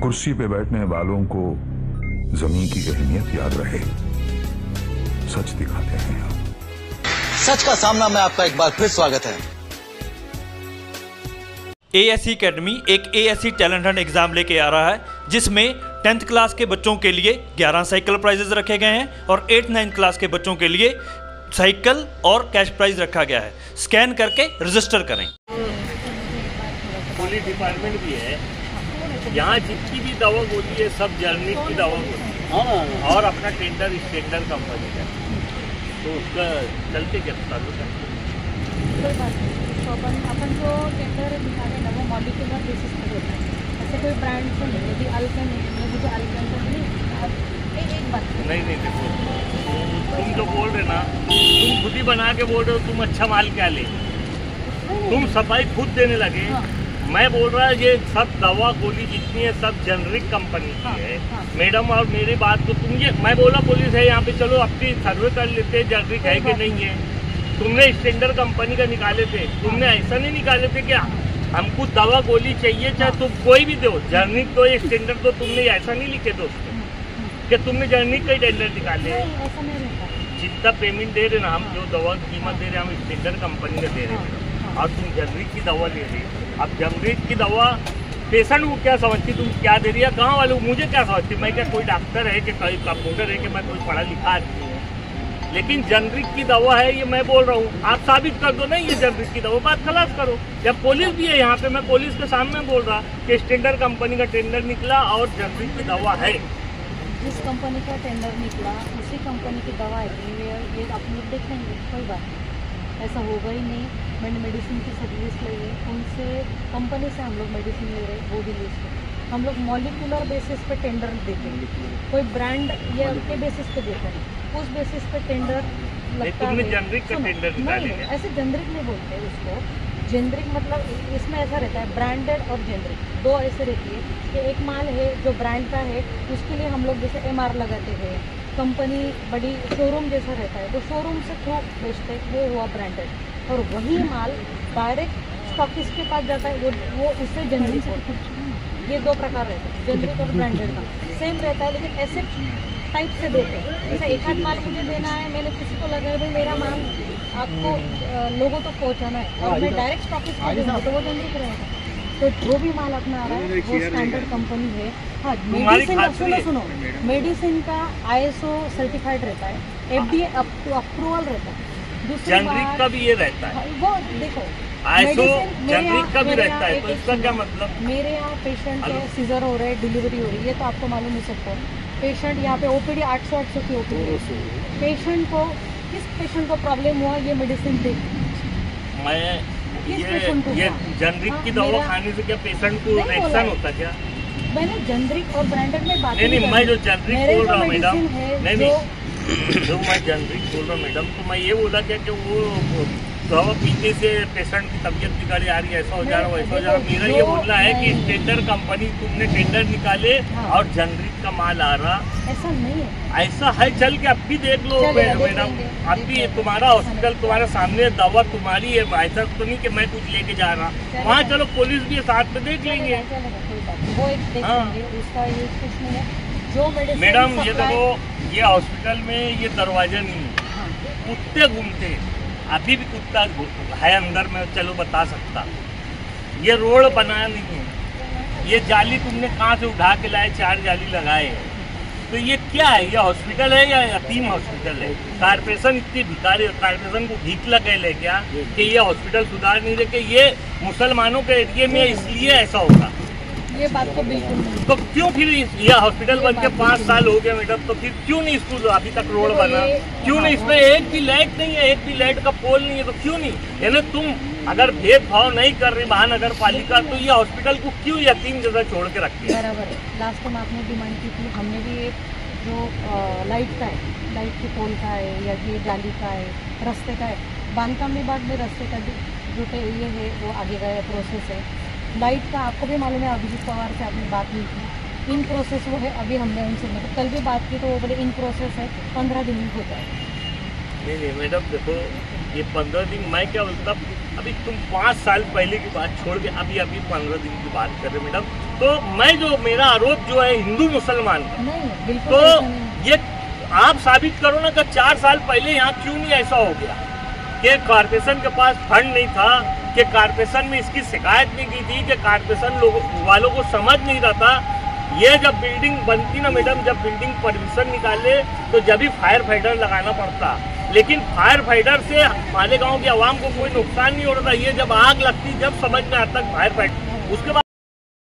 कुर्सी पे बैठने वालों को जमीन की अहमियत याद रहे, सच दिखाते हैं आप। सच का सामना में आपका एक बार फिर स्वागत है। ASE अकेडमी एक ASE टैलेंट हंट एग्जाम लेके आ रहा है, जिसमें 10th क्लास के बच्चों के लिए 11 साइकिल प्राइजेस रखे गए हैं और 8th-9th क्लास के बच्चों के लिए साइकिल और कैश प्राइज रखा गया है। स्कैन करके रजिस्टर करें। पुलिस डिपार्टमेंट भी है यहाँ, जितनी भी दवा गोली है सब जर्नलिस्ट की दवा गोली और अपना टेंडर स्टैंडर्ड कंपनी का, तो उसका चलते क्या चालू है। कोई बात नहीं, तो अपन जो टेंडर निकाले ना वो मॉलिक्यूलर बेसिस पर होता है, ऐसे कोई ब्रांड से नहीं। यदि अल्केन है, मुझे अल्केन तो नहीं। एक बात नहीं देखो, तुम जो बोल रहे ना, तुम खुद ही बना के बोल रहे हो, तुम अच्छा माल क्या ले, तुम सफाई खुद देने लगे। मैं बोल रहा है ये सब दवा गोली जितनी है सब जेनरिक कंपनी की है मैडम। और मेरी बात तो तुम ये, मैं बोला पुलिस है यहाँ पे, चलो अपनी सर्वे कर लेते हैं जेनरिक है कि नहीं है। तुमने स्टैंडर्ड कंपनी का निकाले थे, तुमने ऐसा नहीं निकाले थे क्या हमको दवा गोली चाहिए, चाहे तुम कोई भी दो, जेनरिक दो या स्टैंडर्ड दो, तुमने ऐसा नहीं लिखे दोस्तों कि तुमने जेनरिक का ही टेंडर निकाले। जितना पेमेंट दे रहे ना हम, जो दवा की कीमत दे रहे हैं हम स्टैंडर्ड कंपनी का दे रहे हैं, और तुम जेनरिक की दवा ले रही हो। अब जेनरिक की दवा पेशेंट को क्या समझती, तुम क्या दे रही है, गाँव वालों को मुझे क्या समझती, मैं क्या कोई डॉक्टर है कि कोई कंप्यूटर है कि मैं कोई पढ़ा लिखा आदमी हूँ। लेकिन जेनरिक की दवा है ये, मैं बोल रहा हूँ, आप साबित कर दो ना ये जेनरिक की दवा, बात खलास करो। जब पुलिस भी है यहाँ पे, मैं पुलिस के सामने बोल रहा कि स्टैंडर्ड कंपनी का टेंडर निकला और जेनरिक की दवा है। जिस कंपनी का टेंडर निकला उसी कंपनी की दवा है, ये आप लोग देखेंगे, कोई बात नहीं, ऐसा होगा ही नहीं। मैंने मेडिसिन की सर्विस ली है, उनसे कंपनी से हम लोग मेडिसिन ले रहे हैं, वो भी लिस्ट है। हम लोग मॉलिक्यूलर बेसिस पे टेंडर देते हैं, कोई ब्रांड या के बेसिस पे देते हैं, उस बेसिस पे टेंडर लगता है। जेनरिक का टेंडर निकाले हैं? ऐसे जेनरिक नहीं बोलते उसको। जेनरिक मतलब इसमें ऐसा रहता है, ब्रांडेड और जेनरिक दो ऐसे रहती है कि एक माल है जो ब्रांड का है, उसके लिए हम लोग जैसे MR लगाते हैं, कंपनी बड़ी शोरूम जैसा रहता है, तो शोरूम से थ्रू बेचते हैं, वो हुआ ब्रांडेड। और वही माल डायरेक्ट स्टॉकिस्ट के पास जाता है, वो उससे जेनरिक होता है। ये दो प्रकार रहते हैं, जेनरिक और ब्रांडेड का सेम रहता है, लेकिन ऐसे टाइप से देते हैं। जैसे एक आध माल मुझे देना है, मैंने किसी को लगाया भाई मेरा माल आपको लोगों तक पहुंचाना है, और मैं डायरेक्ट स्टॉकिस्ट को दूंगा तो वो जेनरिक रहेगा। तो जो भी माल अपना आ रहा है वो स्टैंडर्ड कंपनी है। हाँ, मेडिसिन का सुनो, मेडिसिन का ISO सर्टिफाइड रहता है, FDA अप्रूवल रहता है। जेनरिक का भी ये रहता है, वो देखो ISO जेनरिक का भी रहता है, तो इसका क्या मतलब। मेरे यहाँ पेशेंट के सीजर हो रहे हैं, डिलीवरी हो रही है, ये तो आपको मालूम ही सबको। पेशेंट यहाँ पे OPD 800 की OPD, पेशेंट को किस पेशेंट को प्रॉब्लम हुआ ये मेडिसिन दे, मैं ये जेनरिक की दवा खाने से क्या पेशेंट को रिएक्शन होता क्या। मैंने जेनरिक और ब्रांडेड में बात नहीं, मैं जो जेनरिक बोल रहा हूँ मैडम, नहीं जो मैं जेनरिक बोल रहा हूँ मैडम, तो मैं ये बोला क्या कि वो दवा पीने से पेशेंट की तबीयत बिगाड़ी आ रही है, ऐसा हो जा रहा है वैसा हो जा रहा है। मेरा ये बोलना है कि स्टैंडर्ड कंपनी तुमने टेंडर निकाले और जेनरिक का माल आ रहा, ऐसा नहीं है। ऐसा है, चल के अब भी देख लो मैडम, अब भी तुम्हारा हॉस्पिटल तुम्हारे सामने, दवा तुम्हारी है, ऐसा तो नहीं कि मैं कुछ लेके जा रहा। वहाँ चलो पुलिस भी साथ में देख लेंगे, वो एक देख लेंगे, उसका ये कुछ नहीं है। जो मैडम ये देखो, ये हॉस्पिटल में ये दरवाजा नहीं है, कुत्ते घूमते हैं, अभी भी कुत्ता है अंदर में, चलो बता सकता। ये रोड बनाया नहीं है, ये जाली तुमने कहाँ से उठा के लाए, 4 जाली लगाए हैं, तो ये क्या है, ये हॉस्पिटल है या यतीम हॉस्पिटल है। कारपोरेशन इतनी भिखारी, कारपोरेशन को भीख लगे ले क्या कि ये हॉस्पिटल सुधार नहीं रहे, ये मुसलमानों के एरिए में इसलिए ऐसा होगा। ये बात तो बिल्कुल नहीं। तो क्यों फिर यह हॉस्पिटल बन के 5 साल हो गए मैडम, तो फिर क्यों नहीं इसको अभी तक रोड बना, क्यों नहीं, इसमें एक भी लाइट नहीं है, एक भी लाइट का पोल नहीं है, तो क्यों नहीं। यानी तुम अगर भेदभाव नहीं कर रही महानगर पालिका, तो ये हॉस्पिटल को क्यों यतीम जैसा छोड़ के रखी है। बराबर है। लास्ट टाइम आपने डिमांड की थी, हमने भी एक जो लाइट का है, लाइट के पोल का है या ये जाली का है, रास्ते का है, बांधकाम विभाग में रास्ते का जो ये है वो आगे का प्रोसेस है। लाइट का आपको भी मालूम है, अभिजीत पवार से आपने बात की थी, इन प्रोसेस वो है। अभी हमने उनसे मतलब कल भी बात की, तो वो बोले इन प्रोसेस है, 15 दिन में हो जाएगा। नहीं मैडम देखो, ये 15 दिन मैं क्या बोलता, अभी तुम 5 साल पहले की बात छोड़ के अभी 15 दिन की बात कर रहे मैडम। तो मैं जो मेरा आरोप जो है हिंदू मुसलमान का, नहीं बिल्कुल तो ऐसा नहीं। ये आप साबित करो ना कि 4 साल पहले यहाँ क्यों नहीं ऐसा हो गया कि कॉर्पोरेशन के पास फंड नहीं था, कि कॉर्पोरेशन में इसकी शिकायत नहीं की थी, कि कॉर्पोरेशन वालों को समझ नहीं रहा था। ये जब बिल्डिंग बनती ना मैडम, जब बिल्डिंग परमिशन निकाले तो जब ही फायर फाइटर लगाना पड़ता, लेकिन फायर फाइटर से मालेगांव की आवाम को कोई नुकसान नहीं हो रहा था। ये जब आग लगती जब समझ में आता फायर फाइटर, उसके बाद